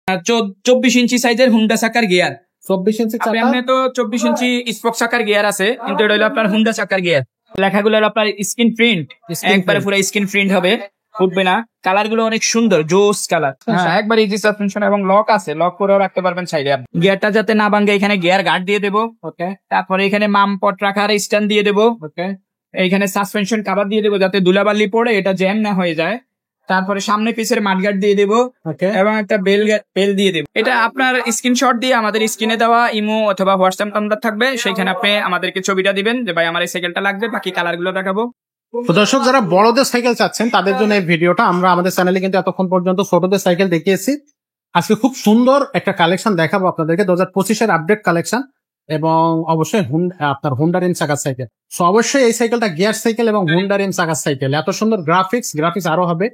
24 ইঞ্চি সাইজের হুন্ডা চাকার গিয়ার। 24 ইঞ্চি চাকা। আপনি তো 24 ইঞ্চি স্পোক চাকার গিয়ার আছে, কিন্তু এটা হলো আপনার হুন্ডা চাকার গিয়ার। লেখাগুলো হলো আপনার স্ক্রিন প্রিন্ট, একবারে পুরো স্ক্রিন প্রিন্ট হবে, ফুটবে না। কালার গুলো অনেক সুন্দর, জোস কালার। হ্যাঁ, একবার ইজি সাসপেনশন এবং লক আছে, লক করেও রাখতে পারবেন সাইডে। গিয়ারটা যাতে না ভাঙে এখানে গিয়ার গার্ড দিয়ে দেবো। ওকে। তারপরে এখানে মাম পট রাখার স্ট্যান্ড দিয়ে দেবো। ওকে। এইখানে সাসপেনশন কভার দিয়ে দেবো যাতে ধুলাবালি পড়ে এটা জ্যাম না হয়ে যায়। তারপরে সামনে পিছের মাডগার্ড দিয়ে দেবো এবং একটা বেল দিয়ে দেবো। এটা আপনার স্ক্রিনশট দিয়ে আমাদের স্ক্রিনে দেওয়া ইমো অথবা হোয়াটসঅ্যাপ নাম্বার থাকবে, সেখানে আপনি আমাদেরকে ছবিটা দিবেন যে ভাই আমার এই সাইকেলটা লাগবে, বাকি কালার গুলো দেখাবো। তো দর্শক যারা বড়দের সাইকেল চাচ্ছেন তাদের জন্য এই ভিডিওটা। আমরা আমাদের চ্যানেলে কিন্তু এতক্ষণ পর্যন্ত ছোটদের সাইকেল দেখিয়েছি। আজকে খুব সুন্দর একটা কালেকশন দেখাবো আপনাদেরকে, 2025-এর আপডেট কালেকশন, এবং অবশ্যই আপনার হুন্ডা রিম চাকার সাইকেল। সো অবশ্যই এই সাইকেলটা গিয়ার সাইকেল এবং হুন্ডা রিম চাকার সাইকেল। এত সুন্দর গ্রাফিক্স আরো হবে।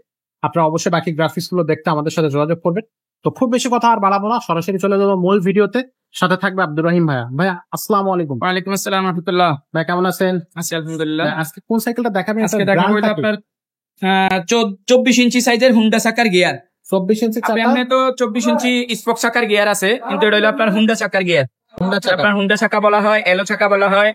আপনারা অবশ্যই বাকি গ্রাফিক্স গুলো দেখতে আমাদের সাথে যোগাযোগ করবেন। তো খুব বেশি কথা আর বাড়াবো না, সরাসরি চলে যাবো মূল ভিডিওতে। সাথে থাকবে আব্দুর রহিম ভাইয়া। ভাইয়া আসসালামু আলাইকুম। ওয়ালাইকুম আসসালাম রাহমাতুল্লাহ। ভাই কেমন আছেন? আছি আলহামদুলিল্লাহ। আজকে কোন সাইকেলটা দেখাবেন? আজকে দেখাবো আপনার 24 ইঞ্চি সাইজের হুন্ডা চাকার গিয়ার। 24 ইঞ্চি চাকা। আপনি তো 24 ইঞ্চি স্পোক চাকার গিয়ার আছে, কিন্তু এটা হলো আপনার হুন্ডা চাকার গিয়ার। আপনার হুন্ডা চাকা বলা হয়, এলো চাকা বলা হয়।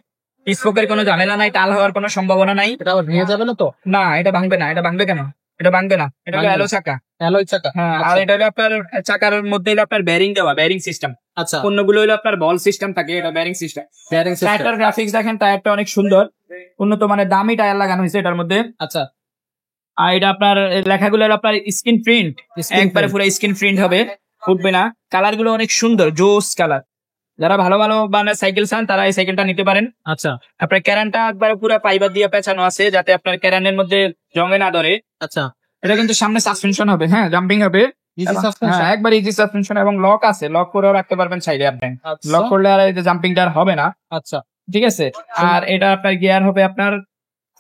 স্পোকের কোনো ঝামেলা নাই, টাল হওয়ার কোনো সম্ভাবনা নাই। এটা আবার ভেঙে যাবে না তো? না, এটা ভাঙবে না। এটা ভাঙবে কেন? এটা ভাঙবে না, এটা হলো এলো চাকা। অ্যালয় চাকা। হ্যাঁ, আর এটা হলো আপনার চাকার মধ্যে হলো আপনার বেয়ারিং দেওয়া, বেয়ারিং সিস্টেম। আচ্ছা, অন্যগুলো হলো আপনার বল সিস্টেম থাকে, এটা বেয়ারিং সিস্টেম। Bearing system. টায়ারটার গ্রাফিক্স দেখেন, টায়ারটা অনেক সুন্দর, উন্নত মানের দামি টায়ার লাগানো হয়েছে এটার মধ্যে। আচ্ছা, আর এটা আপনার লেখাগুলো আপনার স্ক্রিন প্রিন্ট, একবারে পুরো স্ক্রিন প্রিন্ট হবে, ফুটবে না। কালার গুলো অনেক সুন্দর, জোস কালার। যারা ভালো ভালো মানে সাইকেল চান তারা এই সাইকেলটা নিতে পারেন। আচ্ছা। আপনার ক্যারানটা একবারে পুরো ফাইবার দিয়ে পেঁচানো আছে যাতে আপনার ক্যারানের মধ্যে জঙ্গে না ধরে। আচ্ছা, এটা কিন্তু সামনে সাসপেনশন হবে, হ্যাঁ, জাম্পিং হবে। হ্যাঁ, একবার ইজি সাসপেনশন এবং লক আছে, লক করেও রাখতে পারবেন সাইডে। আপনি লক করলে আর এই যে জাম্পিংটা আর হবে না। আচ্ছা, ঠিক আছে। আর এটা আপনার গিয়ার হবে আপনার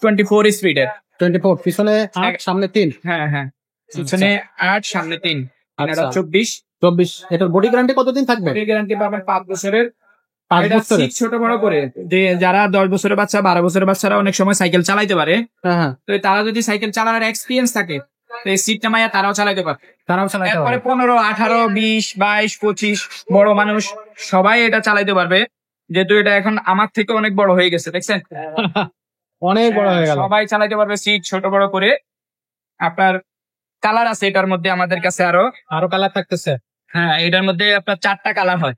24 স্পিডের। 24, পিছনে 8 সামনে 3। হ্যাঁ হ্যাঁ, পিছনে 8 সামনে 3, এটা 24। এটার বডি গ্যারান্টি কতদিন থাকবে? বডি গ্যারান্টি পাবেন 5 বছরের। 5 এটা বছরের। সিট ছোট বড় করে যে যারা 10 বছরের বাচ্চা, 12 বছরের বাচ্চারা অনেক সময় সাইকেল চালাইতে পারে। হ্যাঁ, তো তারা যদি সাইকেল চালানোর এক্সপিরিয়েন্স থাকে তো এই সিটটা মাইয়া তারাও চালাইতে পারে। এরপরে পারে। 15, 18, 20, 22, 25 বড় মানুষ সবাই এটা চালাইতে পারবে, যেহেতু এটা এখন আমার থেকে অনেক বড় হয়ে গেছে, দেখছেন? অনেক বড় হয়ে গেল। সবাই চালাইতে পারবে সিট ছোট বড় করে। আপনার কালার আছে এটার মধ্যে আমাদের কাছে আরো কালার থাকতেছে। হ্যাঁ, এটার মধ্যে আপনার 4টা কালার হয়।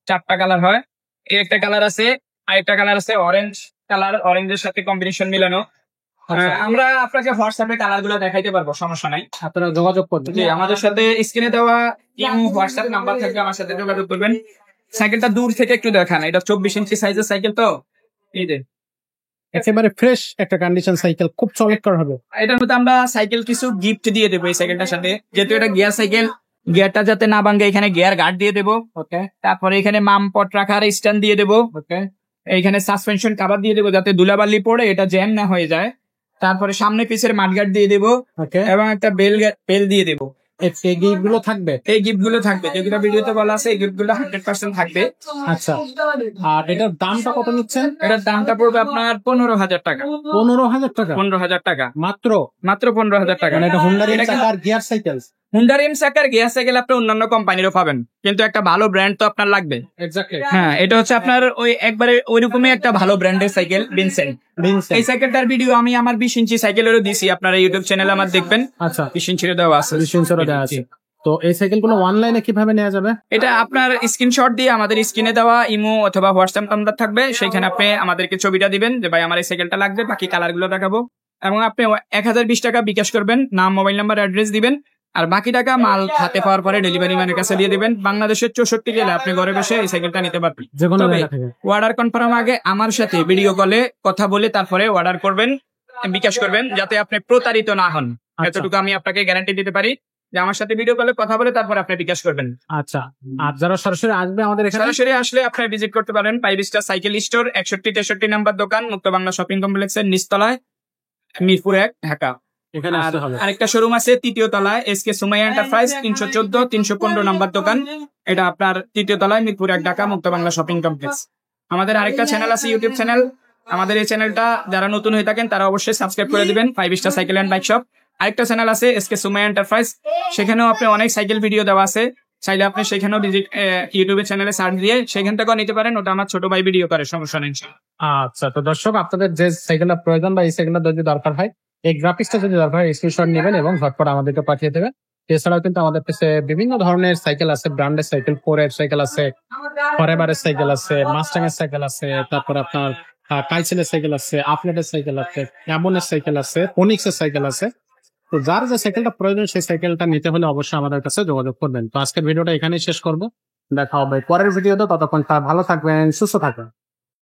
4টা কালার হয়। এই একটা কালার আছে, আর একটা কালার আছে অরেঞ্জ কালার, অরেঞ্জের সাথে কম্বিনেশন মিলানো। আমরা আপনাকে হোয়াটসঅ্যাপে কালার গুলো দেখাইতে পারবো, সমস্যা নাই। আপনারা যোগাযোগ করবেন। জি, আমাদের সাথে স্ক্রিনে দেওয়া ইমো হোয়াটসঅ্যাপ নাম্বার থাকবে, আমার সাথে যোগাযোগ করবেন। সাইকেলটা দূর থেকে একটু দেখান, এটা 24 ইঞ্চি সাইজের সাইকেল, তো এই যে একেবারে ফ্রেশ একটা কন্ডিশন সাইকেল, খুব চমৎকার হবে। এটার মধ্যে আমরা সাইকেল কিছু গিফট দিয়ে দেবো এই সাইকেলটার সাথে, যেহেতু এটা গিয়ার সাইকেল। গিয়ারটা যাতে না ভাঙে এখানে গিয়ার গার্ড দিয়ে দেবো। ওকে। তারপরে এখানে মাম পট রাখার স্ট্যান্ড দিয়ে দেবো। ওকে। এইখানে সাসপেনশন কভার দিয়ে দেবো যাতে ধুলাবালি পড়ে এটা জ্যাম না হয়ে যায়। তারপরে সামনে পিছের মাডগার্ড দিয়ে দেবো এবং একটা বেল দিয়ে দেবো। এই গিফট গুলো থাকবে। এই গিফট গুলো থাকবে, যেগুলো ভিডিওতে বলা আছে, এই গিফট গুলো 100% থাকবে। আচ্ছা, আর এটার দামটা কত নিচ্ছেন? এটার দামটা পড়বে আপনার 15,000 টাকা। 15,000 টাকা? 15,000 টাকা মাত্র 15,000 টাকা। মানে এটা হুন্ডা রিম চাকার গিয়ার সাইকেল। হুন্ডা রিম চাকার গিয়ার সাইকেল আপনি অন্যান্য কোম্পানিরও পাবেন, কিন্তু একটা ভালো ব্র্যান্ড তো আপনার লাগবে। এক্স্যাক্টলি। হ্যাঁ, এটা হচ্ছে আপনার ওই একবারে ওইরকমই একটা ভালো ব্র্যান্ডের সাইকেল, ভিনসেন্ট। এই সাইকেলটার ভিডিও আমি আমার 20 ইঞ্চি সাইকেলেরও দিছি, আপনারা ইউটিউব চ্যানেলে আমার দেখবেন। আচ্ছা, 20 ইঞ্চিরও দেওয়া আছে। 20 ইঞ্চিরও দেওয়া আছে। তো এই সাইকেলগুলো অনলাইনে কিভাবে নেওয়া যাবে? এটা আপনার স্ক্রিনশট দিয়ে আমাদের স্ক্রিনে দেওয়া ইমো অথবা হোয়াটসঅ্যাপ নাম্বার থাকবে, সেখানে আপনি আমাদেরকে ছবিটা দিবেন যে ভাই আমার এই সাইকেলটা লাগবে, বাকি কালার গুলো দেখাবো। এবং আপনি 1020 টাকা বিকাশ করবেন, নাম, মোবাইল নাম্বার, অ্যাড্রেস দিবেন, আর বাকি টাকা মাল হাতে পাওয়ার পরে ডেলিভারি ম্যানের কাছে দিয়ে দিবেন। বাংলাদেশের 64 জেলা আপনি ঘরে বসে এই সাইকেলটা নিতে পারবেন। অর্ডার কনফার্ম আগে আমার সাথে ভিডিও কলে কথা বলে তারপরে অর্ডার করবেন, বিকাশ করবেন, যাতে আপনি প্রতারিত না হন। এতটুকু আমি আপনাকে গ্যারান্টি দিতে পারি যে আমার সাথে ভিডিও কলে কথা বলে তারপরে আপনি বিকাশ করবেন। আচ্ছা, আর যারা সরাসরি আসবে আমাদের এখানে, সরাসরি আসলে আপনি ভিজিট করতে পারেন 5 স্টার সাইকেল স্টোর, 61-63 নাম্বার দোকান, মুক্ত বাংলা শপিং কমপ্লেক্সের নিচতলায়, মিরপুর 1, ঢাকা। এখানে আসতে হবে। আরেকটা শোরুম আছে 3য় তলায়, এসকে সুমাইয়া এন্টারপ্রাইজ, 314-315 নাম্বার দোকান, এটা আপনার 3য় তলায়, মিরপুর 1, ঢাকা, মুক্ত বাংলা শপিং কমপ্লেক্স। আমাদের আরেকটা চ্যানেল আছে, ইউটিউব চ্যানেল। আমাদের এই চ্যানেলটা যারা নতুন হয়ে থাকেন তারা অবশ্যই সাবস্ক্রাইব করে দিবেন, 5 star cycle and bike shop. আরেকটা চ্যানেল আছে এসকে সুমাইয়া এন্টারপ্রাইজ, সেখানেও আপনি অনেক সাইকেল ভিডিও দেওয়া আছে, চাইলে আপনি সেখানেও ইউটিউবের চ্যানেলে সার্চ দিয়ে সেখান থেকেও নিতে পারেন, ওটা আমার ছোট ভাই ভিডিও করে, সমস্যা নেই। আচ্ছা, তো দর্শক আপনাদের যে সাইকেলটা প্রয়োজন বা এই সাইকেলটা যদি দরকার হয়, এই গ্রাফিক্সটা যদি দরকার হয়, স্ক্রিনশট নেবেন এবং ঝটপট আমাদেরকে পাঠিয়ে দেবেন। এছাড়াও কিন্তু আমাদের কাছে বিভিন্ন ধরনের সাইকেল আছে, ব্র্যান্ডের সাইকেল, ফোরের সাইকেল আছে, ফরএভারের সাইকেল আছে, মাস্টাং এর সাইকেল আছে, তারপর আপনার কাইসেলের সাইকেল আছে, আপলেটের সাইকেল আছে, অ্যামনের সাইকেল আছে, ফোনিক্স এর সাইকেল আছে। তো যার যে সাইকেলটা প্রয়োজন সেই সাইকেলটা নিতে হলে অবশ্যই আমাদের কাছে যোগাযোগ করবেন। তো আজকের ভিডিওটা এখানেই শেষ করবো, দেখা হবে পরের ভিডিওতে। ততক্ষণ ভালো থাকবেন, সুস্থ থাকবেন।